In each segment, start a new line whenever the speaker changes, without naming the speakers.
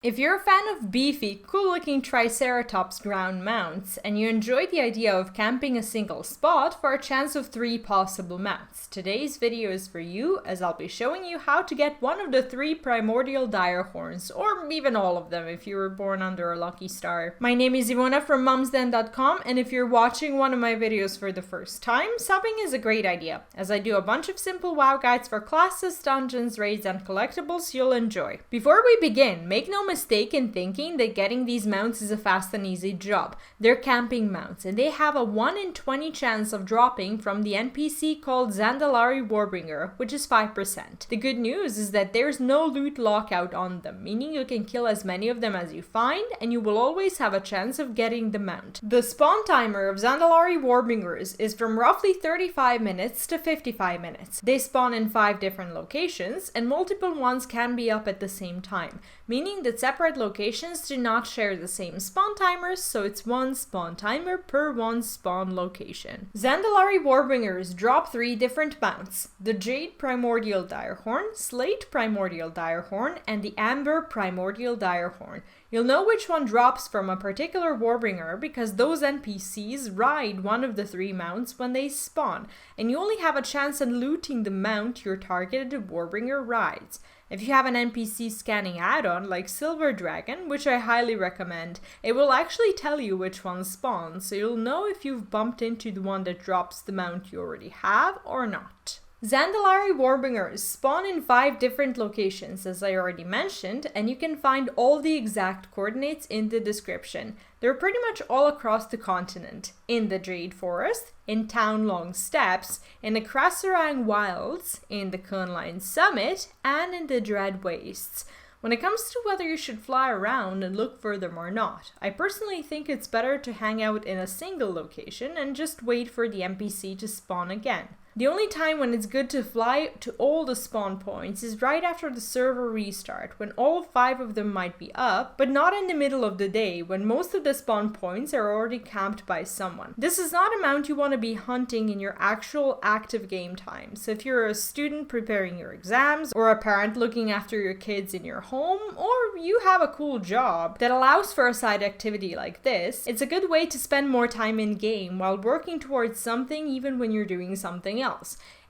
If you're a fan of beefy, cool-looking Triceratops ground mounts, and you enjoy the idea of camping a single spot for a chance of 3 possible mounts, today's video is for you, as I'll be showing you how to get one of the 3 Primordial Direhorns, or even all of them if you were born under a lucky star. My name is Ivona from momsden.com, and if you're watching one of my videos for the first time, subbing is a great idea, as I do a bunch of simple WoW guides for classes, dungeons, raids, and collectibles you'll enjoy. Before we begin, make no mistake in thinking that getting these mounts is a fast and easy job. They're camping mounts, and they have a 1 in 20 chance of dropping from the NPC called Zandalari Warbringer, which is 5%. The good news is that there's no loot lockout on them, meaning you can kill as many of them as you find, and you will always have a chance of getting the mount. The spawn timer of Zandalari Warbringers is from roughly 35 minutes to 55 minutes. They spawn in 5 different locations, and multiple ones can be up at the same time, meaning that separate locations do not share the same spawn timers, so it's 1 spawn timer per 1 spawn location. Zandalari Warbringers drop 3 different mounts: the Jade Primordial Direhorn, Slate Primordial Direhorn, and the Amber Primordial Direhorn. You'll know which one drops from a particular Warbringer because those NPCs ride one of the 3 mounts when they spawn, and you only have a chance at looting the mount your targeted Warbringer rides. If you have an NPC scanning add-on like Silver Dragon, which I highly recommend, it will actually tell you which one spawns, so you'll know if you've bumped into the one that drops the mount you already have or not. Zandalari Warbringers spawn in 5 different locations, as I already mentioned, and you can find all the exact coordinates in the description. They're pretty much all across the continent: in the Jade Forest, in Townlong Steppes, in the Krasarang Wilds, in the Kunlun Summit, and in the Dread Wastes. When it comes to whether you should fly around and look for them or not, I personally think it's better to hang out in a single location and just wait for the NPC to spawn again. The only time when it's good to fly to all the spawn points is right after the server restart, when all 5 of them might be up, but not in the middle of the day when most of the spawn points are already camped by someone. This is not a mount you want to be hunting in your actual active game time, so if you're a student preparing your exams, or a parent looking after your kids in your home, or you have a cool job that allows for a side activity like this, it's a good way to spend more time in game while working towards something even when you're doing something else.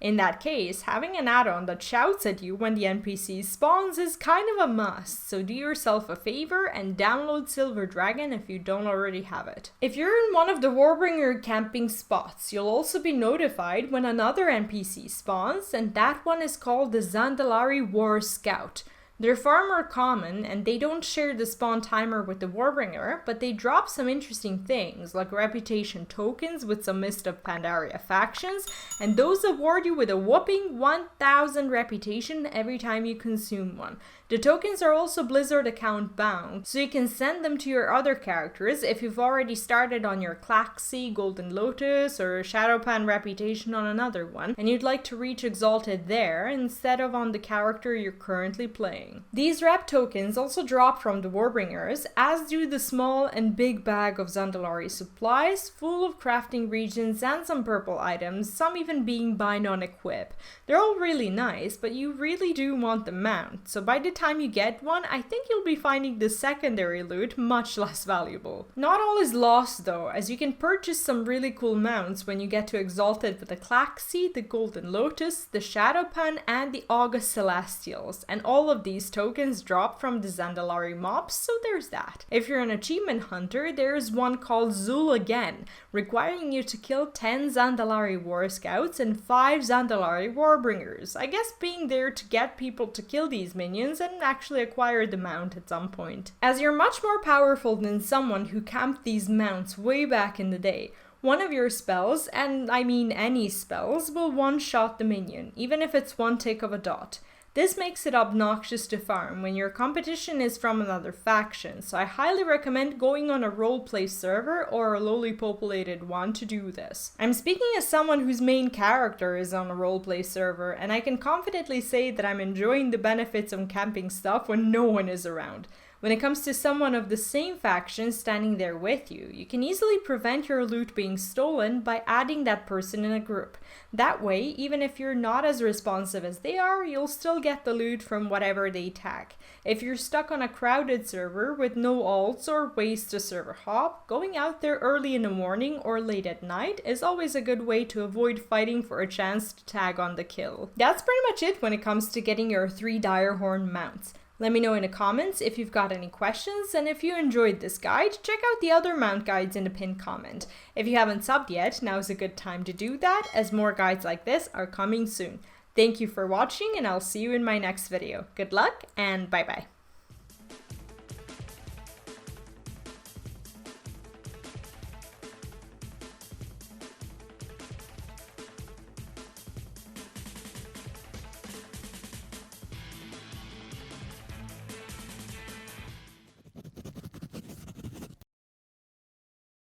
In that case, having an add-on that shouts at you when the NPC spawns is kind of a must, so do yourself a favor and download Silver Dragon if you don't already have it. If you're in one of the Warbringer camping spots, you'll also be notified when another NPC spawns, and that one is called the Zandalari Warscout. They're far more common, and they don't share the spawn timer with the Warbringer, but they drop some interesting things, like reputation tokens with some Mists of Pandaria factions, and those award you with a whopping 1000 reputation every time you consume one. The tokens are also Blizzard account bound, so you can send them to your other characters if you've already started on your Klaxxi, Golden Lotus, or Shado-Pan reputation on another one, and you'd like to reach Exalted there instead of on the character you're currently playing. These rep tokens also drop from the Warbringers, as do the small and big bag of Zandalari supplies, full of crafting regions and some purple items, some even being buy non-equip. They're all really nice, but you really do want the mount, so by the time you get one, I think you'll be finding the secondary loot much less valuable. Not all is lost though, as you can purchase some really cool mounts when you get to Exalted with the Klaxxi, the Golden Lotus, the Shado-Pan, and the August Celestials, and all of these tokens drop from the Zandalari mobs, so there's that. If you're an achievement hunter, there's one called Zul again, requiring you to kill 10 Zandalari Warscouts and 5 Zandalari Warbringers. I guess being there to get people to kill these minions and actually acquire the mount at some point. As you're much more powerful than someone who camped these mounts way back in the day, one of your spells, and I mean any spells, will one-shot the minion, even if it's 1 tick of a dot. This makes it obnoxious to farm when your competition is from another faction, so I highly recommend going on a roleplay server or a lowly populated one to do this. I'm speaking as someone whose main character is on a roleplay server, and I can confidently say that I'm enjoying the benefits of camping stuff when no one is around. When it comes to someone of the same faction standing there with you, you can easily prevent your loot being stolen by adding that person in a group. That way, even if you're not as responsive as they are, you'll still get the loot from whatever they tag. If you're stuck on a crowded server with no alts or ways to server hop, going out there early in the morning or late at night is always a good way to avoid fighting for a chance to tag on the kill. That's pretty much it when it comes to getting your 3 Direhorn mounts. Let me know in the comments if you've got any questions, and if you enjoyed this guide, check out the other mount guides in the pinned comment. If you haven't subbed yet, now's a good time to do that, as more guides like this are coming soon. Thank you for watching, and I'll see you in my next video. Good luck, and bye bye.